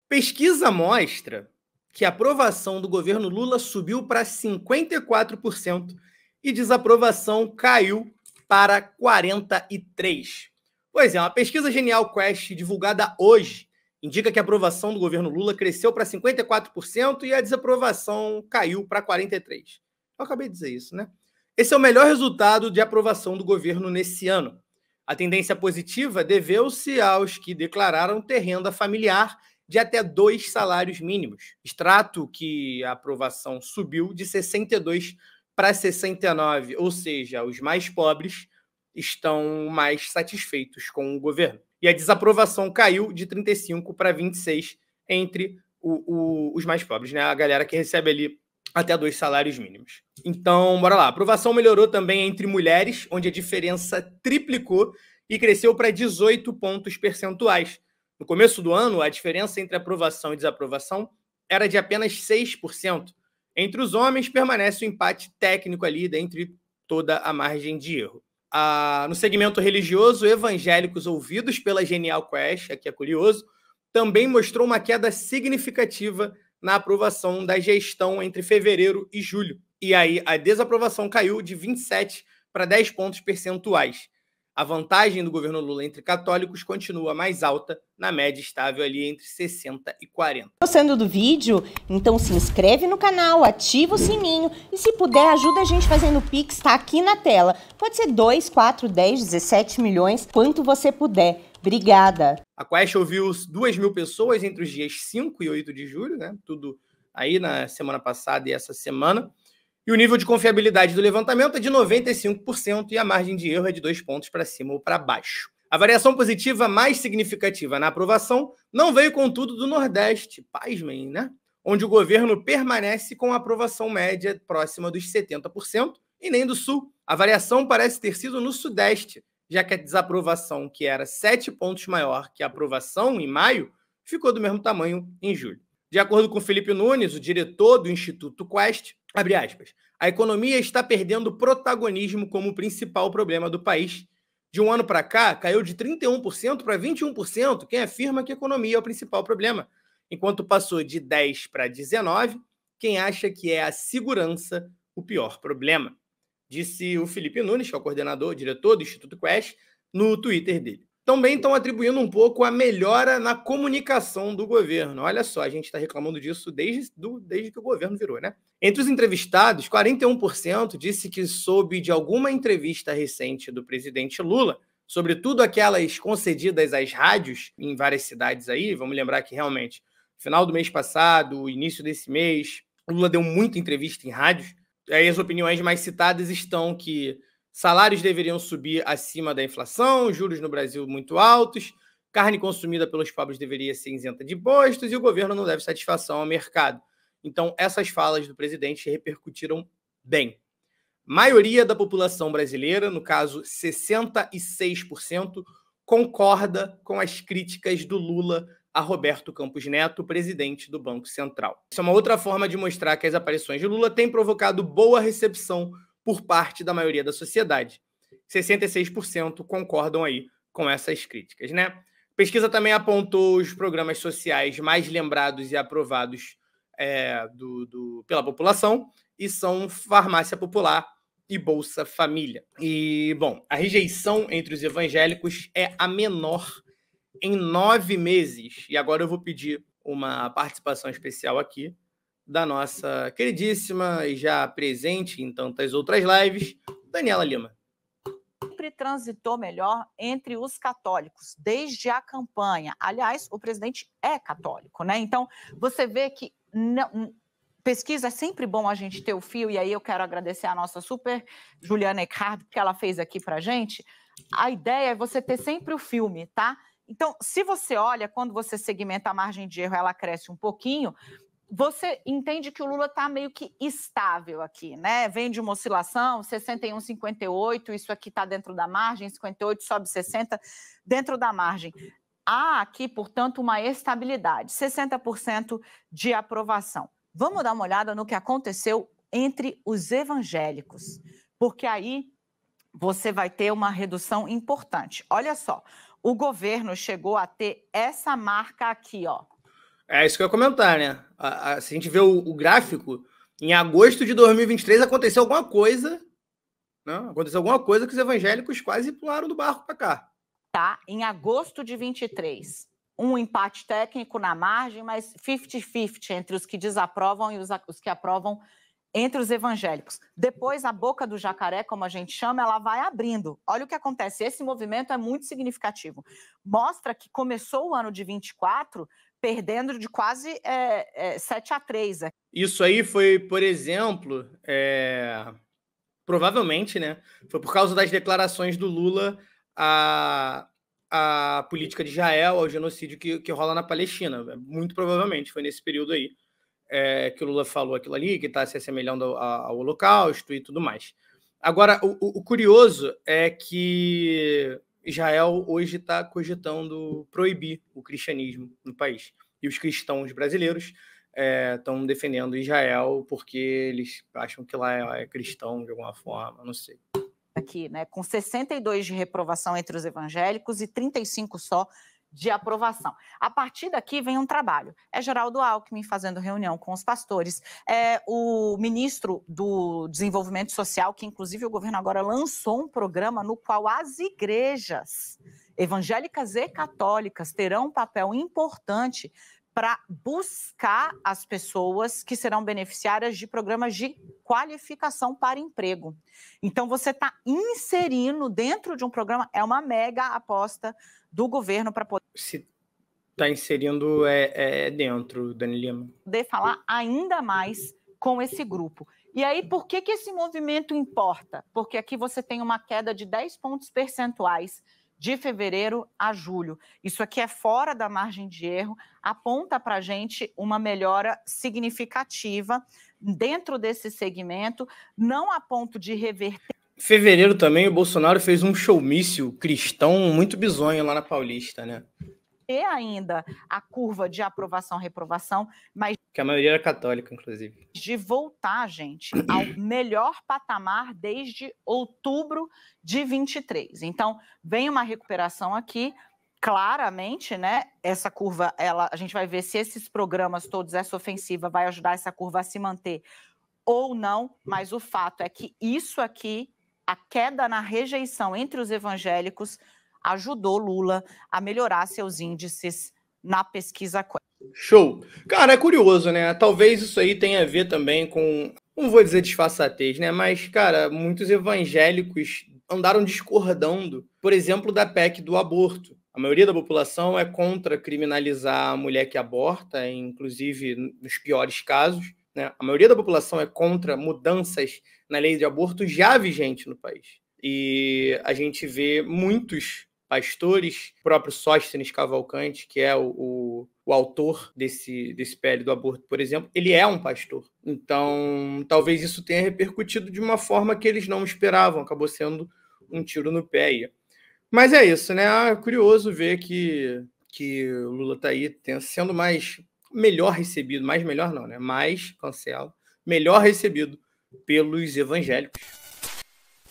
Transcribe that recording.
Pesquisa mostra que a aprovação do governo Lula subiu para 54% e desaprovação caiu para 43%. Pois é, uma pesquisa Genial Quest divulgada hoje indica que a aprovação do governo Lula cresceu para 54% e a desaprovação caiu para 43%. Eu acabei de dizer isso, né? Esse é o melhor resultado de aprovação do governo nesse ano. A tendência positiva deveu-se aos que declararam ter renda familiar de até 2 salários mínimos, extrato que a aprovação subiu de 62 para 69, ou seja, os mais pobres estão mais satisfeitos com o governo. E a desaprovação caiu de 35 para 26 entre os mais pobres, né? A galera que recebe ali até 2 salários mínimos. Então, bora lá. A aprovação melhorou também entre mulheres, onde a diferença triplicou e cresceu para 18 pontos percentuais. No começo do ano, a diferença entre aprovação e desaprovação era de apenas 6%. Entre os homens, permanece o empate técnico ali dentre toda a margem de erro. No segmento religioso, evangélicos ouvidos pela Genial Quest, aqui é curioso, também mostrou uma queda significativa na aprovação da gestão entre fevereiro e julho. E aí a desaprovação caiu de 27 para 10 pontos percentuais. A vantagem do governo Lula entre católicos continua mais alta, na média estável ali entre 60 e 40. Gostando do vídeo? Então se inscreve no canal, ativa o sininho e se puder ajuda a gente fazendo o Pix, tá aqui na tela. Pode ser 2, 4, 10, 17 milhões, quanto você puder. Obrigada. A Quest ouviu 2.000 pessoas entre os dias 5 e 8 de julho, né? Tudo aí na semana passada e essa semana. E o nível de confiabilidade do levantamento é de 95% e a margem de erro é de 2 pontos para cima ou para baixo. A variação positiva mais significativa na aprovação não veio, contudo, do Nordeste, pasmem, né? Onde o governo permanece com a aprovação média próxima dos 70%, e nem do Sul. A variação parece ter sido no Sudeste, já que a desaprovação, que era 7 pontos maior que a aprovação em maio, ficou do mesmo tamanho em julho. De acordo com Felipe Nunes, o diretor do Instituto Quest, abre aspas, a economia está perdendo protagonismo como principal problema do país. De um ano para cá, caiu de 31% para 21% quem afirma que a economia é o principal problema, enquanto passou de 10% para 19% quem acha que é a segurança o pior problema, disse o Felipe Nunes, que é o coordenador, diretor do Instituto Quest, no Twitter dele. Também estão atribuindo um pouco a melhora na comunicação do governo. Olha só, a gente está reclamando disso desde que o governo virou, né? Entre os entrevistados, 41% disse que soube de alguma entrevista recente do presidente Lula, sobretudo aquelas concedidas às rádios em várias cidades aí. Vamos lembrar que realmente, no final do mês passado, início desse mês, o Lula deu muita entrevista em rádios. Aí as opiniões mais citadas estão que salários deveriam subir acima da inflação, juros no Brasil muito altos, carne consumida pelos pobres deveria ser isenta de impostos e o governo não deve satisfação ao mercado. Então, essas falas do presidente repercutiram bem. Maioria da população brasileira, no caso 66%, concorda com as críticas do Lula a Roberto Campos Neto, presidente do Banco Central. Isso é uma outra forma de mostrar que as aparições de Lula têm provocado boa recepção por parte da maioria da sociedade. 66% concordam aí com essas críticas, né? A pesquisa também apontou os programas sociais mais lembrados e aprovados pela população, e são Farmácia Popular e Bolsa Família. E, bom, a rejeição entre os evangélicos é a menor em 9 meses. E agora eu vou pedir uma participação especial aqui da nossa queridíssima e já presente em tantas outras lives, Daniela Lima. Sempre transitou melhor entre os católicos, desde a campanha. Aliás, o presidente é católico, né? Então, você vê que pesquisa é sempre bom a gente ter o fio, e aí eu quero agradecer a nossa super Juliana Eckhardt, que ela fez aqui pra gente. A ideia é você ter sempre o filme, tá? Então, se você olha, quando você segmenta a margem de erro, ela cresce um pouquinho, você entende que o Lula está meio que estável aqui, né? Vem de uma oscilação, 61, 58, isso aqui está dentro da margem, 58 sobe 60, dentro da margem. Há aqui, portanto, uma estabilidade, 60% de aprovação. Vamos dar uma olhada no que aconteceu entre os evangélicos, porque aí você vai ter uma redução importante. Olha só, o governo chegou a ter essa marca aqui, ó. É isso que eu ia comentar, né? Se a gente vê o gráfico, em agosto de 2023 aconteceu alguma coisa, né? Aconteceu alguma coisa que os evangélicos quase pularam do barco para cá. Tá? Em agosto de 23, um empate técnico na margem, mas 50-50 entre os que desaprovam e os que aprovam entre os evangélicos. Depois, a boca do jacaré, como a gente chama, ela vai abrindo. Olha o que acontece. Esse movimento é muito significativo. Mostra que começou o ano de 24 perdendo de quase 7-3. Isso aí foi, por exemplo, provavelmente, né? Foi por causa das declarações do Lula a política de Israel, ao genocídio que rola na Palestina. Muito provavelmente foi nesse período aí que o Lula falou aquilo ali, que está se assemelhando ao Holocausto e tudo mais. Agora, o curioso é que Israel hoje está cogitando proibir o cristianismo no país. E os cristãos brasileiros estão defendendo Israel porque eles acham que lá é cristão de alguma forma, não sei. Aqui, né, com 62 de reprovação entre os evangélicos e 35 só de aprovação. A partir daqui vem um trabalho. É Geraldo Alckmin fazendo reunião com os pastores, o ministro do Desenvolvimento Social, que inclusive o governo agora lançou um programa no qual as igrejas evangélicas e católicas terão um papel importante para buscar as pessoas que serão beneficiárias de programas de qualificação para emprego. Então, você está inserindo dentro de um programa, é uma mega aposta do governo para poder... Se está inserindo dentro, Dani Lima. Poder falar ainda mais com esse grupo. E aí, por que esse movimento importa? Porque aqui você tem uma queda de 10 pontos percentuais de fevereiro a julho. Isso aqui é fora da margem de erro, aponta para a gente uma melhora significativa dentro desse segmento, não a ponto de reverter. Fevereiro também o Bolsonaro fez um showmício cristão muito bizonho lá na Paulista, né? E ainda a curva de aprovação-reprovação, mas que a maioria era católica, inclusive. De voltar, gente, ao melhor patamar desde outubro de 23. Então, vem uma recuperação aqui, claramente, né? Essa curva, a gente vai ver se esses programas todos, essa ofensiva, vai ajudar essa curva a se manter ou não, mas o fato é que isso aqui, a queda na rejeição entre os evangélicos, ajudou Lula a melhorar seus índices na pesquisa. Show. Cara, é curioso, né? Talvez isso aí tenha a ver também com, não vou dizer disfarçatez, né? Mas, cara, muitos evangélicos andaram discordando, por exemplo, da PEC do aborto. A maioria da população é contra criminalizar a mulher que aborta, inclusive nos piores casos, né? A maioria da população é contra mudanças na lei de aborto já vigente no país. E a gente vê muitos pastores, o próprio Sóstenes Cavalcante, que é o autor desse PL do aborto, por exemplo, ele é um pastor. Então, talvez isso tenha repercutido de uma forma que eles não esperavam, acabou sendo um tiro no pé. Mas é isso, né? É curioso ver que o Lula está aí sendo melhor recebido, mais melhor não, né? Mais, cancela, melhor recebido pelos evangélicos.